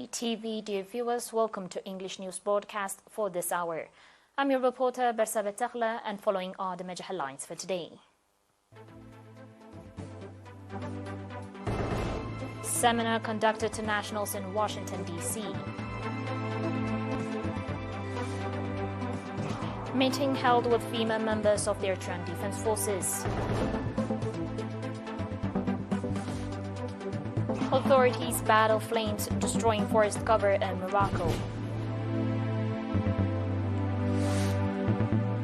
ERi-TV, dear viewers, welcome to English News Broadcast for this hour. I'm your reporter, Bersabet Takhla, and following are the major headlines for today. Seminar conducted to nationals in Washington, D.C. Meeting held with female members of the Eritrean Defense Forces. Authorities battle flames destroying forest cover in Morocco.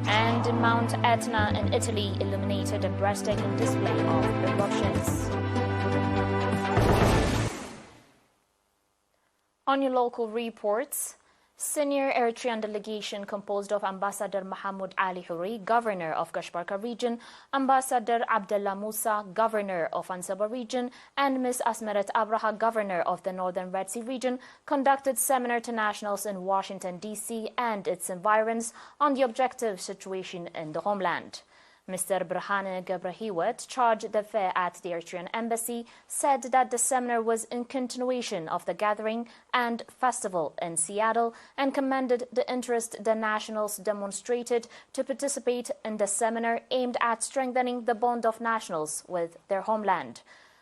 And Mount Etna in Italy illuminated a breathtaking display of eruptions. On your local reports, senior Eritrean delegation composed of Ambassador Mahmoud Ali Houri, Governor of Kashbarka Region, Ambassador Abdullah Musa, Governor of Ansaba Region, and Ms. Asmeret Abraha, Governor of the Northern Red Sea Region, conducted seminar to nationals in Washington, D.C. and its environs on the objective situation in the homeland. Mr. Berhane Gebrahewet, charged d'affaires at the Eritrean Embassy, said that the seminar was in continuation of the gathering and festival in Seattle and commended the interest the nationals demonstrated to participate in the seminar aimed at strengthening the bond of nationals with their homeland.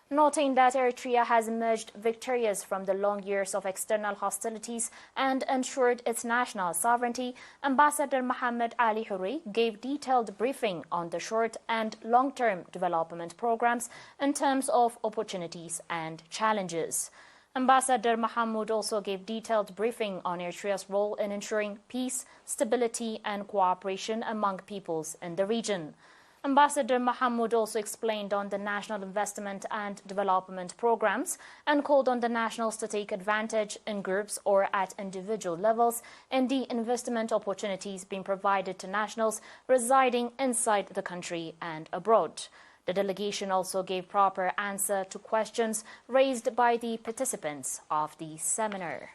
Noting that Eritrea has emerged victorious from the long years of external hostilities and ensured its national sovereignty, Ambassador Mohammed Ali Houri gave detailed briefing on the short and long-term development programs in terms of opportunities and challenges. Ambassador Mahmoud also gave detailed briefing on Eritrea's role in ensuring peace, stability and cooperation among peoples in the region. Ambassador Mahmoud also explained on the national investment and development programs and called on the nationals to take advantage in groups or at individual levels in the investment opportunities being provided to nationals residing inside the country and abroad. The delegation also gave proper answer to questions raised by the participants of the seminar.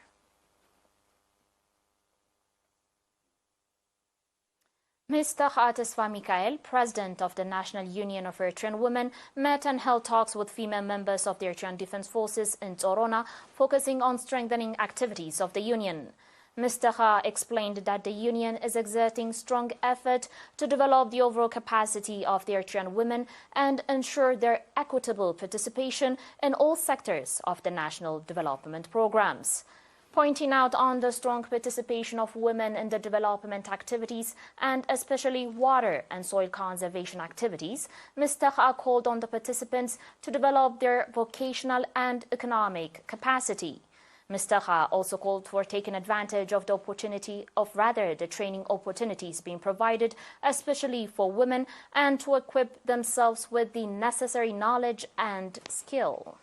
Mr. Atesfa Mikael, President of the National Union of Eritrean Women, met and held talks with female members of the Eritrean Defense Forces in Torona, focusing on strengthening activities of the union. Mr. Ha explained that the union is exerting strong effort to develop the overall capacity of the Eritrean women and ensure their equitable participation in all sectors of the national development programs. Pointing out on the strong participation of women in the development activities and especially water and soil conservation activities, Mr. Ha called on the participants to develop their vocational and economic capacity. Mr. Ha also called for taking advantage of the training opportunities being provided, especially for women, and to equip themselves with the necessary knowledge and skill.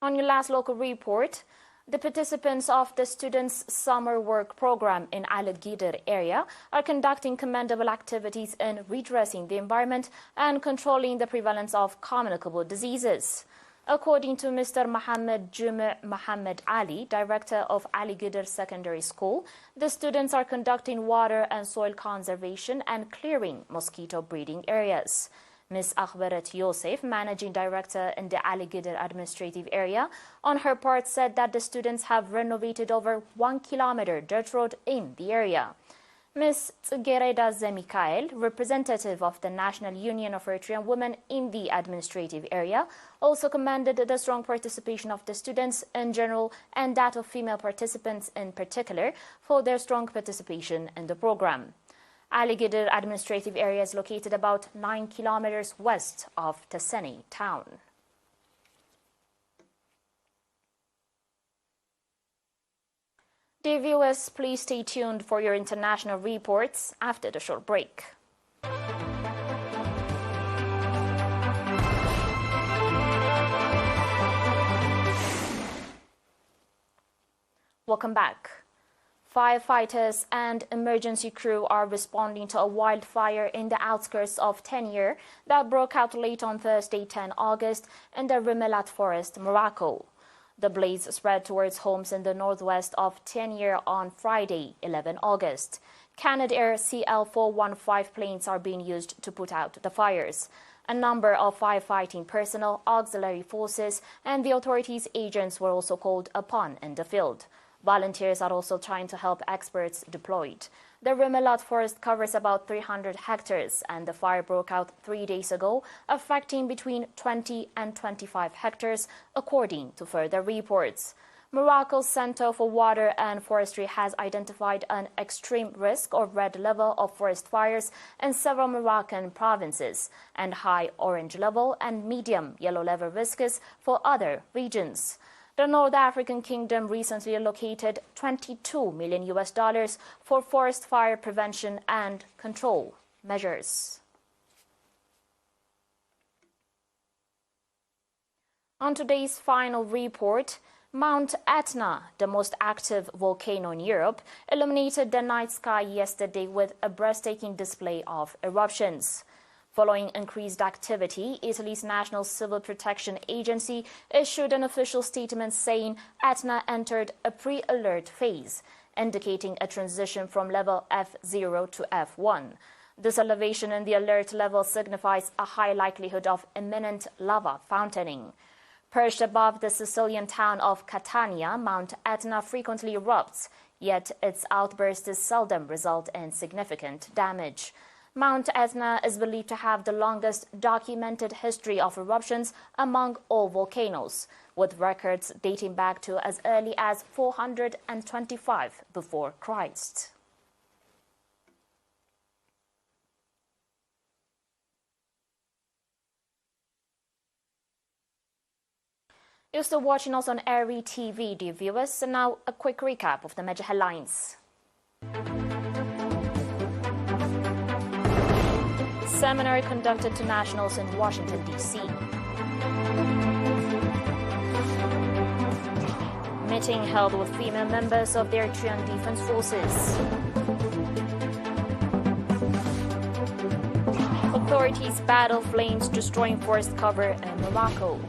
On your last local report, the participants of the Students' Summer Work Program in Al-Gider area are conducting commendable activities in redressing the environment and controlling the prevalence of communicable diseases. According to Mr. Mohammed Jume Mohammed Ali, director of Al-Gider Secondary School, the students are conducting water and soil conservation and clearing mosquito breeding areas. Ms. Akhbarat Yosef, managing director in the Al-Gider administrative area, on her part said that the students have renovated over 1 kilometer dirt road in the area. Ms. Tgereda Zemikael, representative of the National Union of Eritrean Women in the administrative area, also commended the strong participation of the students in general and that of female participants in particular for their strong participation in the program. Al-Gider administrative area is located about 9 kilometers west of Tasseni town. Dear viewers, please stay tuned for your international reports after the short break. Welcome back. Firefighters and emergency crew are responding to a wildfire in the outskirts of Tenyer that broke out late on Thursday, 10 August, in the Rimelat Forest, Morocco. The blaze spread towards homes in the northwest of Tenyer on Friday, 11 August. Canadair CL-415 planes are being used to put out the fires. A number of firefighting personnel, auxiliary forces, and the authorities' agents were also called upon in the field. Volunteers are also trying to help experts deployed. The Rimelat forest covers about 300 hectares, and the fire broke out 3 days ago, affecting between 20 and 25 hectares, according to further reports. Morocco's Center for Water and Forestry has identified an extreme risk or red level of forest fires in several Moroccan provinces, and high orange level and medium yellow level risks for other regions. The North African kingdom recently allocated $22 million for forest fire prevention and control measures. On today's final report, Mount Etna, the most active volcano in Europe, illuminated the night sky yesterday with a breathtaking display of eruptions. Following increased activity, Italy's National Civil Protection Agency issued an official statement saying Etna entered a pre-alert phase, indicating a transition from level F0 to F1. This elevation in the alert level signifies a high likelihood of imminent lava fountaining. Perched above the Sicilian town of Catania, Mount Etna frequently erupts, yet its outbursts seldom result in significant damage. Mount Etna is believed to have the longest documented history of eruptions among all volcanoes, with records dating back to as early as 425 before Christ. You're still watching us on ERi-TV, dear viewers, and now a quick recap of the major headlines. Seminar conducted to nationals in Washington, D.C. Meeting held with female members of the Eritrean Defense Forces. Authorities battle flames destroying forest cover in Morocco.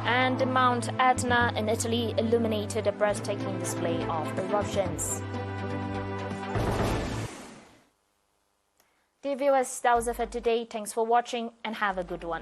And Mount Etna in Italy illuminated a breathtaking display of eruptions. Dear viewers, that was it for today. Thanks for watching and have a good one.